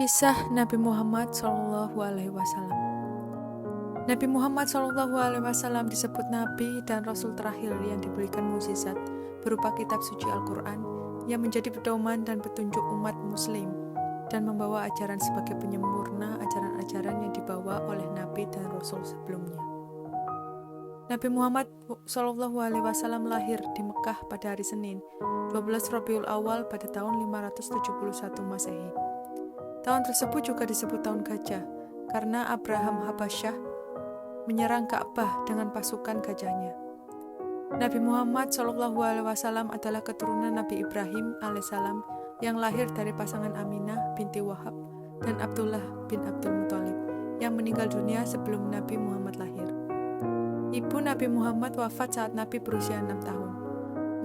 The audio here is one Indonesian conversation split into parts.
Kisah Nabi Muhammad SAW. Nabi Muhammad SAW disebut Nabi dan Rasul terakhir yang diberikan mukjizat berupa kitab suci Al-Quran yang menjadi pedoman dan petunjuk umat muslim dan membawa ajaran sebagai penyempurna ajaran-ajaran yang dibawa oleh Nabi dan Rasul sebelumnya. Nabi Muhammad SAW lahir di Mekah pada hari Senin, 12 Rabiul Awal pada tahun 571 Masehi. Tahun tersebut juga disebut tahun gajah, karena Abraham Habasyah menyerang Ka'bah dengan pasukan gajahnya. Nabi Muhammad SAW adalah keturunan Nabi Ibrahim alaihissalam yang lahir dari pasangan Aminah binti Wahab dan Abdullah bin Abdul Muthalib yang meninggal dunia sebelum Nabi Muhammad lahir. Ibu Nabi Muhammad wafat saat Nabi berusia 6 tahun.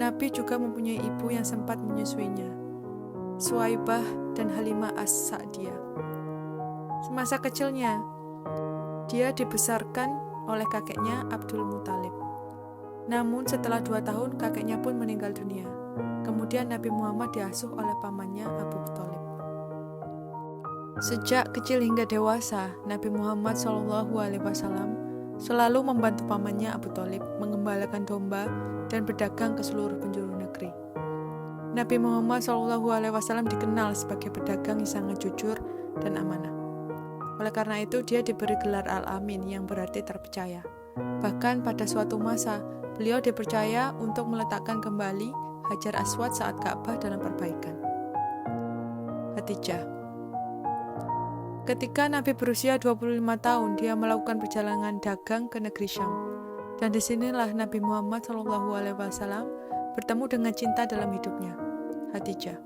Nabi juga mempunyai ibu yang sempat menyusuinya, Suwaibah dan Halimah As-Sa'diyah. Semasa kecilnya, dia dibesarkan oleh kakeknya Abdul Muthalib. Namun setelah 2 tahun, kakeknya pun meninggal dunia. Kemudian Nabi Muhammad diasuh oleh pamannya Abu Thalib. Sejak kecil hingga dewasa, Nabi Muhammad SAW selalu membantu pamannya Abu Thalib mengembalakan domba dan berdagang ke seluruh penjuru negeri. Nabi Muhammad SAW dikenal sebagai pedagang yang sangat jujur dan amanah. Oleh karena itu, dia diberi gelar Al-Amin yang berarti terpercaya. Bahkan pada suatu masa, beliau dipercaya untuk meletakkan kembali Hajar Aswad saat Ka'bah dalam perbaikan. Khadijah. Ketika Nabi berusia 25 tahun, dia melakukan perjalanan dagang ke negeri Syam. Dan disinilah Nabi Muhammad SAW bertemu dengan cinta dalam hidupnya, Khadijah.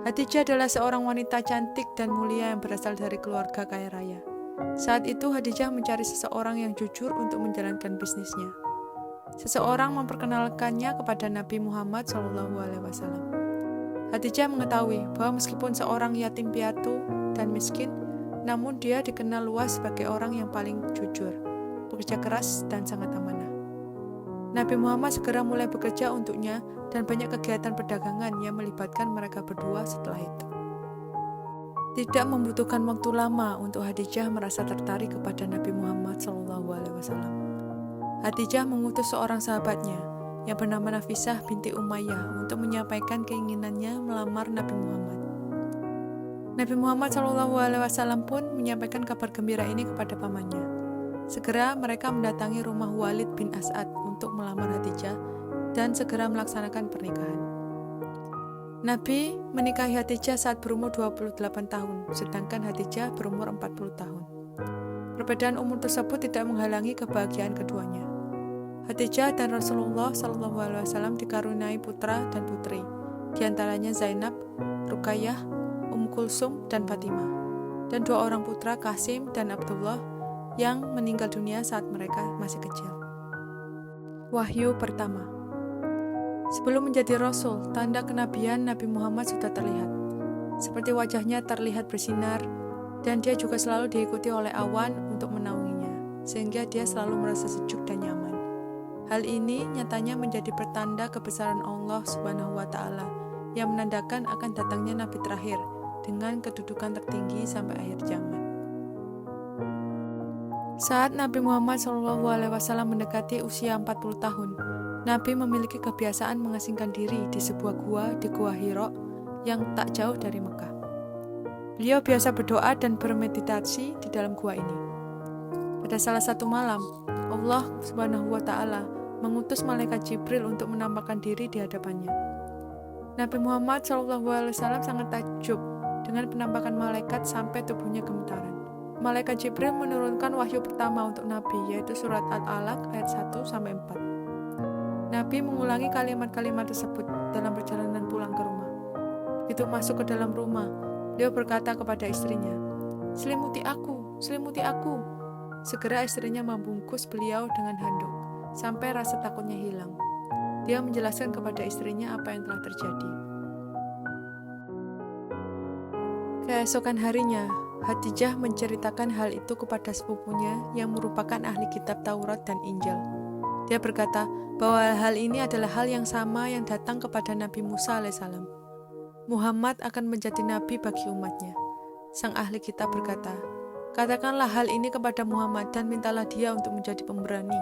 Khadijah adalah seorang wanita cantik dan mulia yang berasal dari keluarga kaya raya. Saat itu Khadijah mencari seseorang yang jujur untuk menjalankan bisnisnya. Seseorang memperkenalkannya kepada Nabi Muhammad SAW. Khadijah mengetahui bahwa meskipun seorang yatim piatu dan miskin, namun dia dikenal luas sebagai orang yang paling jujur, bekerja keras, dan sangat amanah. Nabi Muhammad segera mulai bekerja untuknya dan banyak kegiatan perdagangan yang melibatkan mereka berdua setelah itu. Tidak membutuhkan waktu lama untuk Khadijah merasa tertarik kepada Nabi Muhammad SAW. Khadijah mengutus seorang sahabatnya yang bernama Nafisah binti Umayyah untuk menyampaikan keinginannya melamar Nabi Muhammad. Nabi Muhammad SAW pun menyampaikan kabar gembira ini kepada pamannya. Segera mereka mendatangi rumah Walid bin As'ad untuk melamar Khadijah dan segera melaksanakan pernikahan. Nabi menikahi Khadijah saat berumur 28 tahun, sedangkan Khadijah berumur 40 tahun. Perbedaan umur tersebut tidak menghalangi kebahagiaan keduanya. Khadijah dan Rasulullah SAW dikaruniai putra dan putri, di antaranya Zainab, Ruqayyah, Kulsum, dan Fatimah, dan 2 orang putra Qasim dan Abdullah yang meninggal dunia saat mereka masih kecil. Wahyu pertama. Sebelum menjadi Rasul, tanda kenabian Nabi Muhammad sudah terlihat. Seperti wajahnya terlihat bersinar, dan dia juga selalu diikuti oleh awan untuk menaunginya, sehingga dia selalu merasa sejuk dan nyaman. Hal ini nyatanya menjadi pertanda kebesaran Allah Subhanahu wa Ta'ala yang menandakan akan datangnya Nabi terakhir dengan kedudukan tertinggi sampai akhir zaman. Saat Nabi Muhammad SAW mendekati usia 40 tahun, Nabi memiliki kebiasaan mengasingkan diri di sebuah gua di Gua Hira yang tak jauh dari Mekah. Beliau biasa berdoa dan bermeditasi di dalam gua ini. Pada salah satu malam, Allah Subhanahu wa Ta'ala mengutus malaikat Jibril untuk menampakkan diri di hadapannya. Nabi Muhammad SAW sangat takjub dengan penampakan malaikat sampai tubuhnya gemetaran. Malaikat Jibril menurunkan wahyu pertama untuk Nabi, yaitu surat Al-Alaq ayat 1-4. Nabi mengulangi kalimat-kalimat tersebut dalam perjalanan pulang ke rumah. Begitu masuk ke dalam rumah, beliau berkata kepada istrinya, "Selimuti aku, selimuti aku." Segera istrinya membungkus beliau dengan handuk, sampai rasa takutnya hilang. Dia menjelaskan kepada istrinya apa yang telah terjadi. Keesokan harinya, Khadijah menceritakan hal itu kepada sepupunya yang merupakan ahli kitab Taurat dan Injil. Dia berkata bahwa hal ini adalah hal yang sama yang datang kepada Nabi Musa alaihissalam. Muhammad akan menjadi nabi bagi umatnya. sang ahli kitab berkata, "Katakanlah hal ini kepada Muhammad dan mintalah dia untuk menjadi pemberani."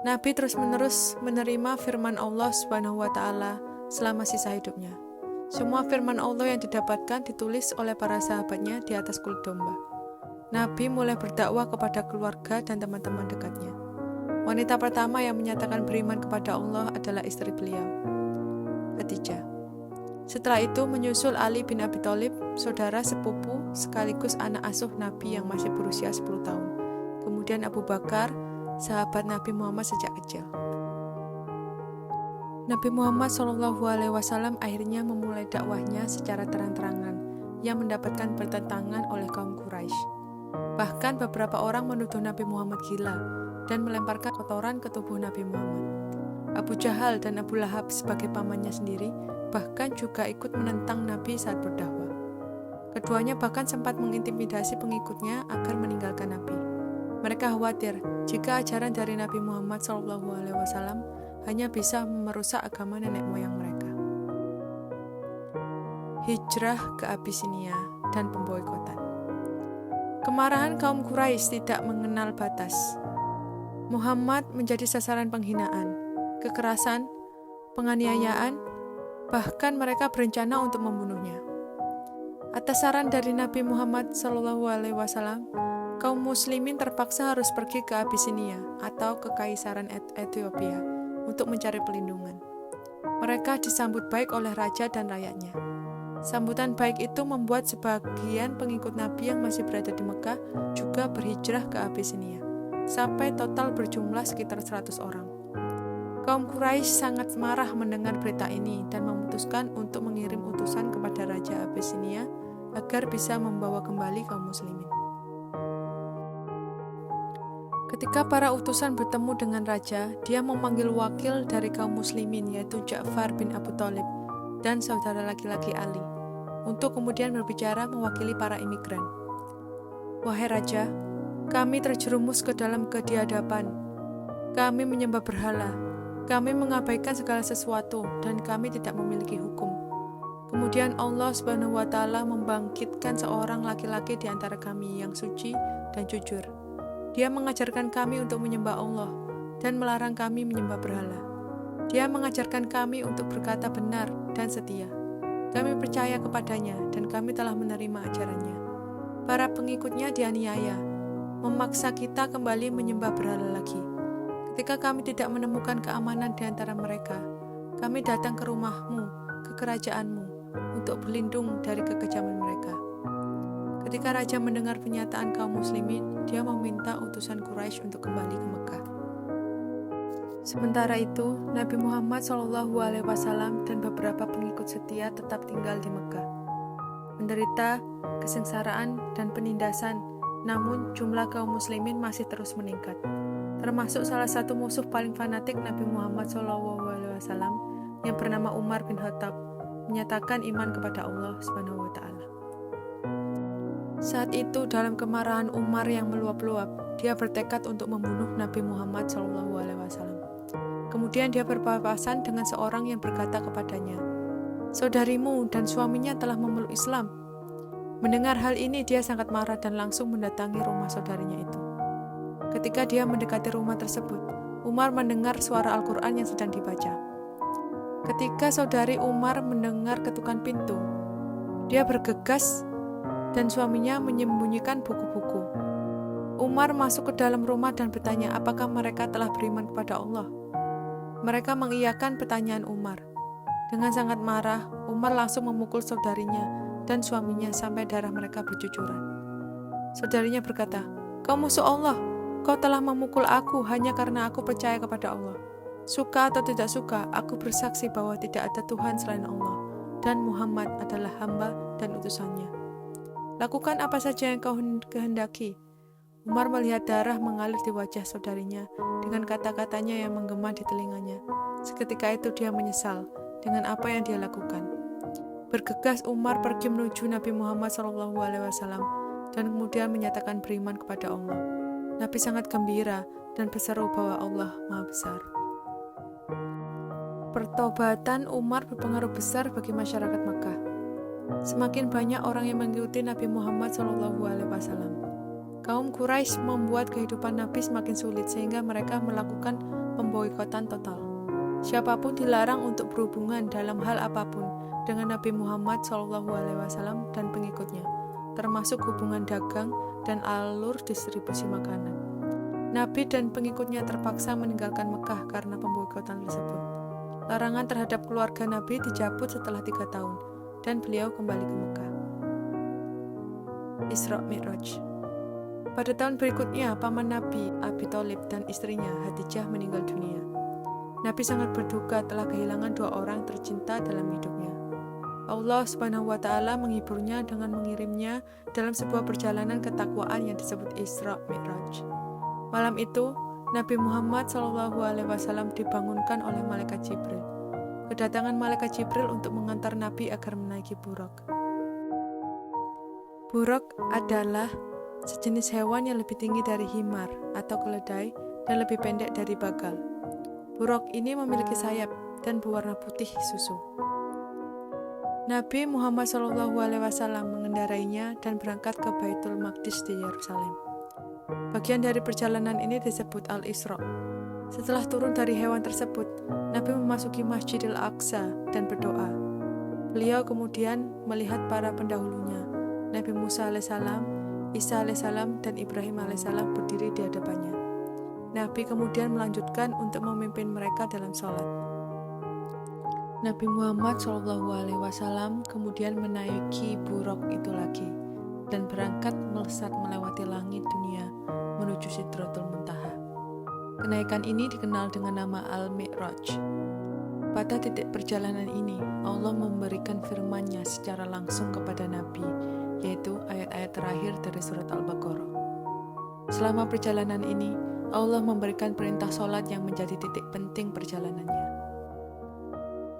Nabi terus-menerus menerima firman Allah Subhanahu wa Ta'ala selama sisa hidupnya. Semua firman Allah yang didapatkan ditulis oleh para sahabatnya di atas kulit domba. Nabi mulai berdakwah kepada keluarga dan teman-teman dekatnya. Wanita pertama yang menyatakan beriman kepada Allah adalah istri beliau, Khadijah. Setelah itu menyusul Ali bin Abi Thalib, saudara sepupu sekaligus anak asuh Nabi yang masih berusia 10 tahun. Kemudian Abu Bakar, sahabat Nabi Muhammad sejak kecil. Nabi Muhammad SAW akhirnya memulai dakwahnya secara terang-terangan yang mendapatkan pertentangan oleh kaum Quraisy. Bahkan beberapa orang menuduh Nabi Muhammad gila dan melemparkan kotoran ke tubuh Nabi Muhammad. Abu Jahal dan Abu Lahab sebagai pamannya sendiri bahkan juga ikut menentang Nabi saat berdakwah. Keduanya bahkan sempat mengintimidasi pengikutnya agar meninggalkan Nabi. Mereka khawatir jika ajaran dari Nabi Muhammad SAW hanya bisa merusak agama nenek moyang mereka. Hijrah ke Abisinia dan pemboikotan. Kemarahan kaum Quraisy tidak mengenal batas. Muhammad menjadi sasaran penghinaan, kekerasan, penganiayaan, bahkan mereka berencana untuk membunuhnya. Atas saran dari Nabi Muhammad SAW, kaum muslimin terpaksa harus pergi ke Abisinia atau Kekaisaran Ethiopia untuk mencari perlindungan. Mereka disambut baik oleh raja dan rakyatnya. Sambutan baik itu membuat sebagian pengikut Nabi yang masih berada di Mekah juga berhijrah ke Abisinia, sampai total berjumlah sekitar 100 orang. Kaum Quraisy sangat marah mendengar berita ini dan memutuskan untuk mengirim utusan kepada Raja Abisinia agar bisa membawa kembali kaum muslimin. Ketika para utusan bertemu dengan raja, dia memanggil wakil dari kaum muslimin yaitu Ja'far bin Abu Thalib dan saudara laki-laki Ali untuk kemudian berbicara mewakili para imigran. "Wahai raja, kami terjerumus ke dalam ketiadaban. Kami menyembah berhala. Kami mengabaikan segala sesuatu dan kami tidak memiliki hukum. Kemudian Allah Subhanahu wa Ta'ala membangkitkan seorang laki-laki di antara kami yang suci dan jujur. Dia mengajarkan kami untuk menyembah Allah dan melarang kami menyembah berhala. Dia mengajarkan kami untuk berkata benar dan setia. Kami percaya kepadanya dan kami telah menerima ajarannya. Para pengikutnya dianiaya, memaksa kita kembali menyembah berhala lagi. Ketika kami tidak menemukan keamanan di antara mereka, kami datang ke rumahmu, ke kerajaanmu, untuk berlindung dari kekejaman mereka." Ketika raja mendengar pernyataan kaum muslimin, dia meminta utusan Quraisy untuk kembali ke Mekah. Sementara itu, Nabi Muhammad SAW dan beberapa pengikut setia tetap tinggal di Mekah. Menderita kesengsaraan dan penindasan, namun jumlah kaum muslimin masih terus meningkat. Termasuk salah satu musuh paling fanatik Nabi Muhammad SAW yang bernama Umar bin Khattab menyatakan iman kepada Allah Subhanahu wa Ta'ala. Saat itu dalam kemarahan Umar yang meluap-luap, dia bertekad untuk membunuh Nabi Muhammad SAW. Kemudian dia berpapasan dengan seorang yang berkata kepadanya, "Saudarimu dan suaminya telah memeluk Islam." Mendengar hal ini dia sangat marah dan langsung mendatangi rumah saudarinya itu. Ketika dia mendekati rumah tersebut, Umar mendengar suara Al-Quran yang sedang dibaca. Ketika saudari Umar mendengar ketukan pintu, dia bergegas dan suaminya menyembunyikan buku-buku. Umar masuk ke dalam rumah dan bertanya apakah mereka telah beriman kepada Allah. Mereka mengiyakan pertanyaan Umar. Dengan sangat marah, Umar langsung memukul saudarinya dan suaminya sampai darah mereka bercucuran. Saudarinya berkata, "Kau musuh Allah, kau telah memukul aku hanya karena aku percaya kepada Allah. Suka atau tidak suka, aku bersaksi bahwa tidak ada Tuhan selain Allah, dan Muhammad adalah hamba dan utusannya. Lakukan apa saja yang kau kehendaki." Umar melihat darah mengalir di wajah saudarinya dengan kata-katanya yang menggema di telinganya. Seketika itu dia menyesal dengan apa yang dia lakukan. Bergegas Umar pergi menuju Nabi Muhammad SAW dan kemudian menyatakan beriman kepada Allah. Nabi sangat gembira dan berseru bahwa Allah Maha Besar. Pertobatan Umar berpengaruh besar bagi masyarakat Mekah. Semakin banyak orang yang mengikuti Nabi Muhammad SAW. Kaum Quraisy membuat kehidupan Nabi semakin sulit sehingga mereka melakukan pemboikotan total. Siapapun dilarang untuk berhubungan dalam hal apapun dengan Nabi Muhammad SAW dan pengikutnya, termasuk hubungan dagang dan alur distribusi makanan. Nabi dan pengikutnya terpaksa meninggalkan Mekah karena pemboikotan tersebut. Larangan terhadap keluarga Nabi dicabut setelah 3 tahun, dan beliau kembali ke Mekah. Isra Mi'raj. Pada tahun berikutnya, paman Nabi, Abi Thalib, dan istrinya, Khadijah, meninggal dunia. Nabi sangat berduka telah kehilangan 2 orang tercinta dalam hidupnya. Allah Subhanahu wa Ta'ala menghiburnya dengan mengirimnya dalam sebuah perjalanan ketakwaan yang disebut Isra Mi'raj. Malam itu, Nabi Muhammad SAW dibangunkan oleh malaikat Jibril. Kedatangan malaikat Jibril untuk mengantar Nabi agar menaiki Buraq. Buraq adalah sejenis hewan yang lebih tinggi dari himar atau keledai dan lebih pendek dari bagal. Buraq ini memiliki sayap dan berwarna putih susu. Nabi Muhammad SAW mengendarainya dan berangkat ke Baitul Maqdis di Yerusalem. Bagian dari perjalanan ini disebut Al-Isra. Setelah turun dari hewan tersebut, Nabi memasuki Masjidil Aqsa dan berdoa. Beliau kemudian melihat para pendahulunya, Nabi Musa alaihissalam, Isa alaihissalam, dan Ibrahim alaihissalam berdiri di hadapannya. Nabi kemudian melanjutkan untuk memimpin mereka dalam sholat. Nabi Muhammad SAW kemudian menaiki Buraq itu lagi dan berangkat melesat melewati langit dunia menuju Sidratul Muntaha. Kenaikan ini dikenal dengan nama Al-Mi'raj. Pada titik perjalanan ini, Allah memberikan firman-Nya secara langsung kepada Nabi, yaitu ayat-ayat terakhir dari surat Al-Baqarah. Selama perjalanan ini, Allah memberikan perintah sholat yang menjadi titik penting perjalanannya.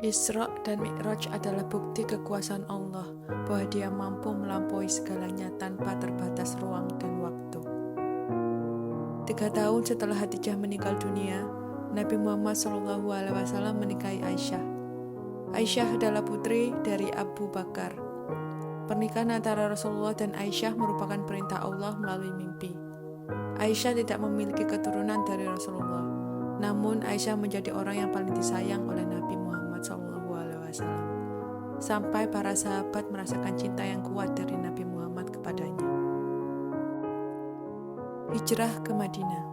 Isra dan Mi'raj adalah bukti kekuasaan Allah bahwa Dia mampu melampaui segalanya tanpa terbatas ruang dan waktu. 3 tahun setelah Khadijah meninggal dunia, Nabi Muhammad SAW menikahi Aisyah. Aisyah adalah putri dari Abu Bakar. Pernikahan antara Rasulullah dan Aisyah merupakan perintah Allah melalui mimpi. Aisyah tidak memiliki keturunan dari Rasulullah, namun Aisyah menjadi orang yang paling disayang oleh Nabi Muhammad SAW, sampai para sahabat merasakan cinta yang kuat dari Nabi Muhammad kepadanya. Hijrah ke Madinah.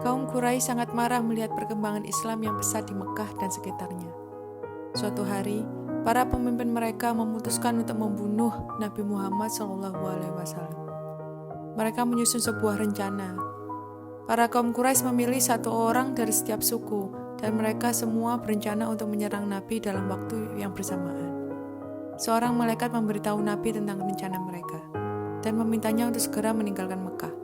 Kaum Quraisy sangat marah melihat perkembangan Islam yang pesat di Mekah dan sekitarnya. Suatu hari, para pemimpin mereka memutuskan untuk membunuh Nabi Muhammad SAW. Mereka menyusun sebuah rencana. Para kaum Quraisy memilih 1 orang dari setiap suku, dan mereka semua berencana untuk menyerang Nabi dalam waktu yang bersamaan. Seorang malaikat memberitahu Nabi tentang rencana mereka dan memintanya untuk segera meninggalkan Mekah.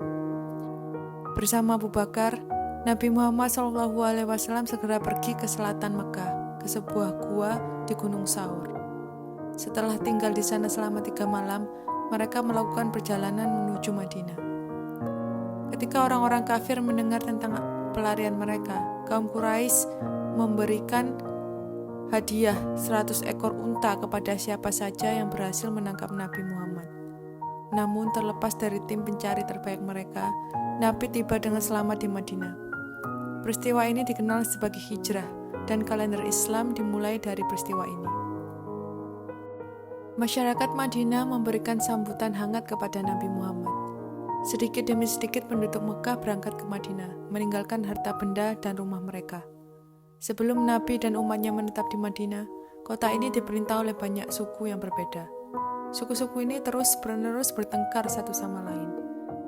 Bersama Abu Bakar, Nabi Muhammad SAW segera pergi ke selatan Mekah, ke sebuah gua di Gunung Saur. Setelah tinggal di sana selama 3 malam, mereka melakukan perjalanan menuju Madinah. Ketika orang-orang kafir mendengar tentang pelarian mereka, kaum Quraisy memberikan hadiah 100 ekor unta kepada siapa saja yang berhasil menangkap Nabi Muhammad. Namun terlepas dari tim pencari terbaik mereka, Nabi tiba dengan selamat di Madinah. Peristiwa ini dikenal sebagai hijrah, dan kalender Islam dimulai dari peristiwa ini. Masyarakat Madinah memberikan sambutan hangat kepada Nabi Muhammad. Sedikit demi sedikit penduduk Mekah berangkat ke Madinah, meninggalkan harta benda dan rumah mereka. Sebelum Nabi dan umatnya menetap di Madinah, kota ini diperintah oleh banyak suku yang berbeda. Suku-suku ini terus-menerus bertengkar satu sama lain.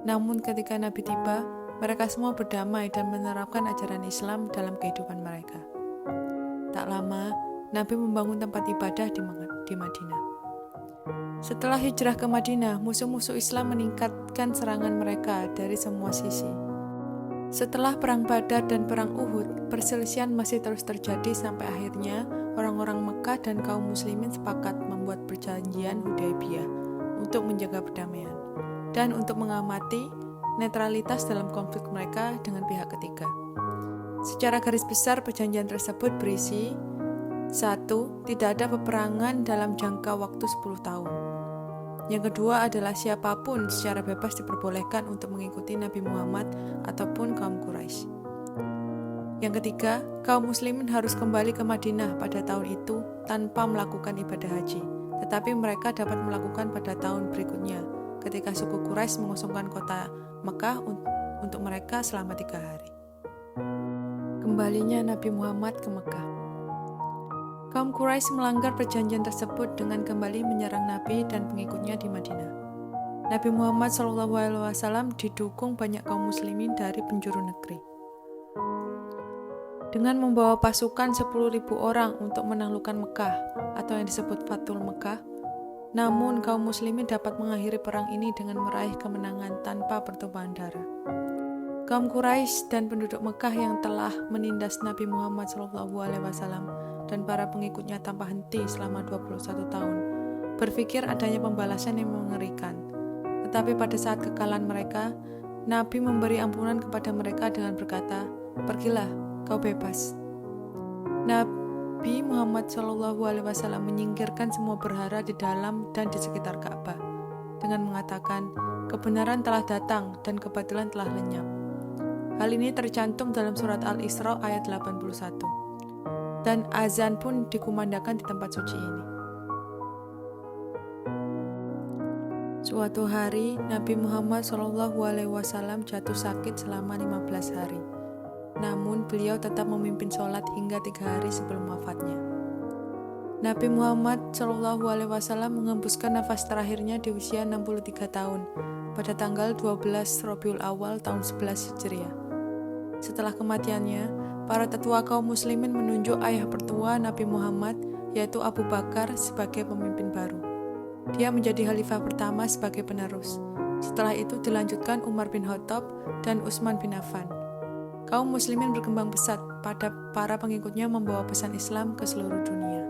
Namun ketika Nabi tiba, mereka semua berdamai dan menerapkan ajaran Islam dalam kehidupan mereka. Tak lama, Nabi membangun tempat ibadah di Madinah. Setelah hijrah ke Madinah, musuh-musuh Islam meningkatkan serangan mereka dari semua sisi. Setelah Perang Badar dan Perang Uhud, perselisihan masih terus terjadi sampai akhirnya orang-orang Mekah dan kaum muslimin sepakat membuat perjanjian Hudaybiyah untuk menjaga perdamaian dan untuk mengamati netralitas dalam konflik mereka dengan pihak ketiga. Secara garis besar, perjanjian tersebut berisi 1. Tidak ada peperangan dalam jangka waktu 10 tahun. Yang kedua adalah siapapun secara bebas diperbolehkan untuk mengikuti Nabi Muhammad ataupun kaum Quraisy. Yang ketiga, kaum muslimin harus kembali ke Madinah pada tahun itu tanpa melakukan ibadah haji, tetapi mereka dapat melakukan pada tahun berikutnya ketika suku Quraisy mengosongkan kota Mekah untuk mereka selama 3 hari. Kembalinya Nabi Muhammad ke Mekah. Kaum Quraisy melanggar perjanjian tersebut dengan kembali menyerang Nabi dan pengikutnya di Madinah. Nabi Muhammad SAW didukung banyak kaum muslimin dari penjuru negeri. Dengan membawa pasukan 10.000 orang untuk menaklukkan Mekah atau yang disebut Fathul Mekah, namun kaum muslimin dapat mengakhiri perang ini dengan meraih kemenangan tanpa pertumpahan darah. Kaum Quraisy dan penduduk Mekah yang telah menindas Nabi Muhammad SAW dan para pengikutnya tanpa henti selama 21 tahun, berpikir adanya pembalasan yang mengerikan. Tetapi pada saat kekalahan mereka, Nabi memberi ampunan kepada mereka dengan berkata, "Pergilah, kau bebas." Nabi Muhammad SAW menyingkirkan semua berhala di dalam dan di sekitar Ka'bah dengan mengatakan, "Kebenaran telah datang dan kebatilan telah lenyap." Hal ini tercantum dalam surat Al-Isra ayat 81. Dan azan pun dikumandangkan di tempat suci ini. Suatu hari, Nabi Muhammad SAW jatuh sakit selama 15 hari. Namun, beliau tetap memimpin sholat hingga 3 hari sebelum wafatnya. Nabi Muhammad SAW mengembuskan nafas terakhirnya di usia 63 tahun pada tanggal 12 Rabiul Awal tahun 11 Hijriah. Setelah kematiannya, para tetua kaum muslimin menunjuk ayah pertua Nabi Muhammad, yaitu Abu Bakar, sebagai pemimpin baru. Dia menjadi khalifah pertama sebagai penerus. Setelah itu dilanjutkan Umar bin Khattab dan Utsman bin Affan. Kaum muslimin berkembang pesat pada para pengikutnya membawa pesan Islam ke seluruh dunia.